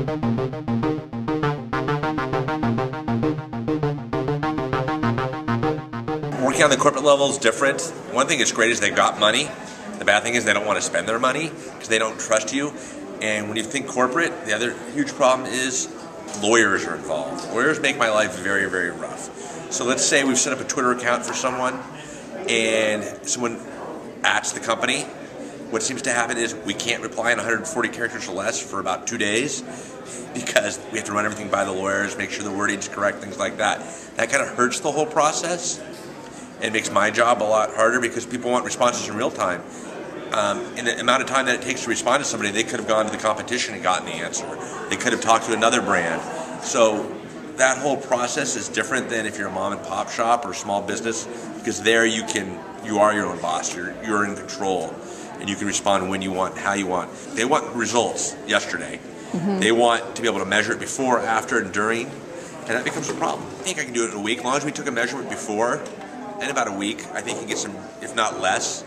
Working on the corporate level is different. One thing that's great is they've got money. The bad thing is they don't want to spend their money because they don't trust you. And when you think corporate, the other huge problem is lawyers are involved. Lawyers make my life very, very rough. So let's say we've set up a Twitter account for someone and someone ats the company. What seems to happen is we can't reply in 140 characters or less for about 2 days because we have to run everything by the lawyers, make sure the wording's correct, things like that. That kind of hurts the whole process. It makes my job a lot harder because people want responses in real time. In the amount of time that it takes to respond to somebody, they could have gone to the competition and gotten the answer. They could have talked to another brand. So that whole process is different than if you're a mom and pop shop or a small business, because there you are your own boss. You're in control, and you can respond when you want, how you want. They want results yesterday. Mm-hmm. They want to be able to measure it before, after, and during, and that becomes a problem. I think I can do it in a week. As long as we took a measurement before, in about a week, I think you can get some, if not less.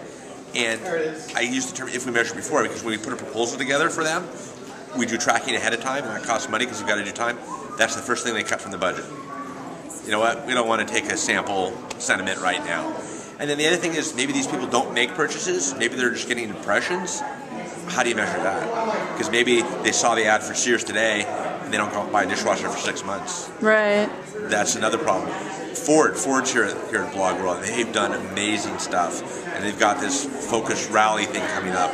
And I use the term if we measure before because when we put a proposal together for them, we do tracking ahead of time, and that costs money because you've got to do time. That's the first thing they cut from the budget. You know what? We don't want to take a sample sentiment right now. And then the other thing is maybe these people don't make purchases. Maybe they're just getting impressions. How do you measure that? Because maybe they saw the ad for Sears today and they don't go buy a dishwasher for 6 months. Right. That's another problem. Ford's here at Blog World. They've done amazing stuff, and they've got this focus rally thing coming up.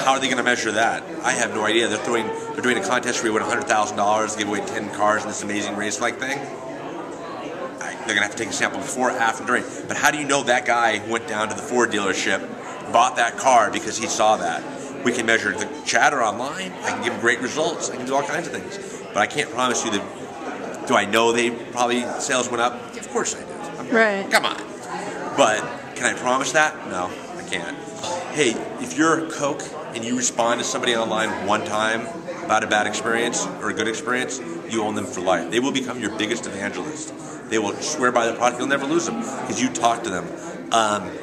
How are they going to measure that? I have no idea. They're doing a contest where you win $100,000, give away 10 cars in this amazing race-like thing. They're going to have to take a sample before, after, during. But how do you know that guy went down to the Ford dealership, bought that car because he saw that? We can measure the chatter online. I can give them great results. I can do all kinds of things. But I can't promise you that. Do I know they probably sales went up? Of course I do. Right. Come on. But can I promise that? No, I can't. Hey, if you're a Coke and you respond to somebody online one time about a bad experience or a good experience, you own them for life. They will become your biggest evangelist. They will swear by the product. You'll never lose them because you talk to them.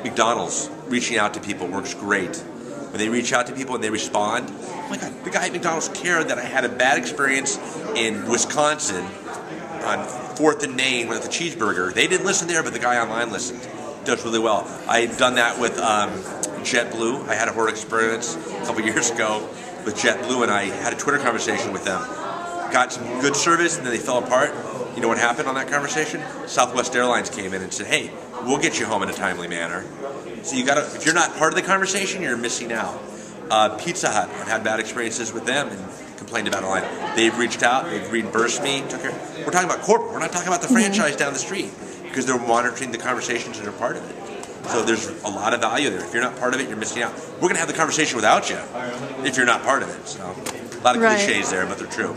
McDonald's reaching out to people works great. When they reach out to people and they respond, oh my God, the guy at McDonald's cared that I had a bad experience in Wisconsin on 4th and Main with the cheeseburger. They didn't listen there, but the guy online listened. Does really well. I've done that with JetBlue. I had a horror experience a couple years ago with JetBlue, and I had a Twitter conversation with them. Got some good service, and then they fell apart. You know what happened on that conversation? Southwest Airlines came in and said, hey, we'll get you home in a timely manner. So if you're not part of the conversation, you're missing out. Pizza Hut, I've had bad experiences with them and complained about it online. They've reached out, they've reimbursed me. We're talking about corporate, we're not talking about the franchise down the street because they're monitoring the conversations and they're part of it. So there's a lot of value there. If you're not part of it, you're missing out. We're going to have the conversation without you if you're not part of it. So a lot of cliches there, but they're true.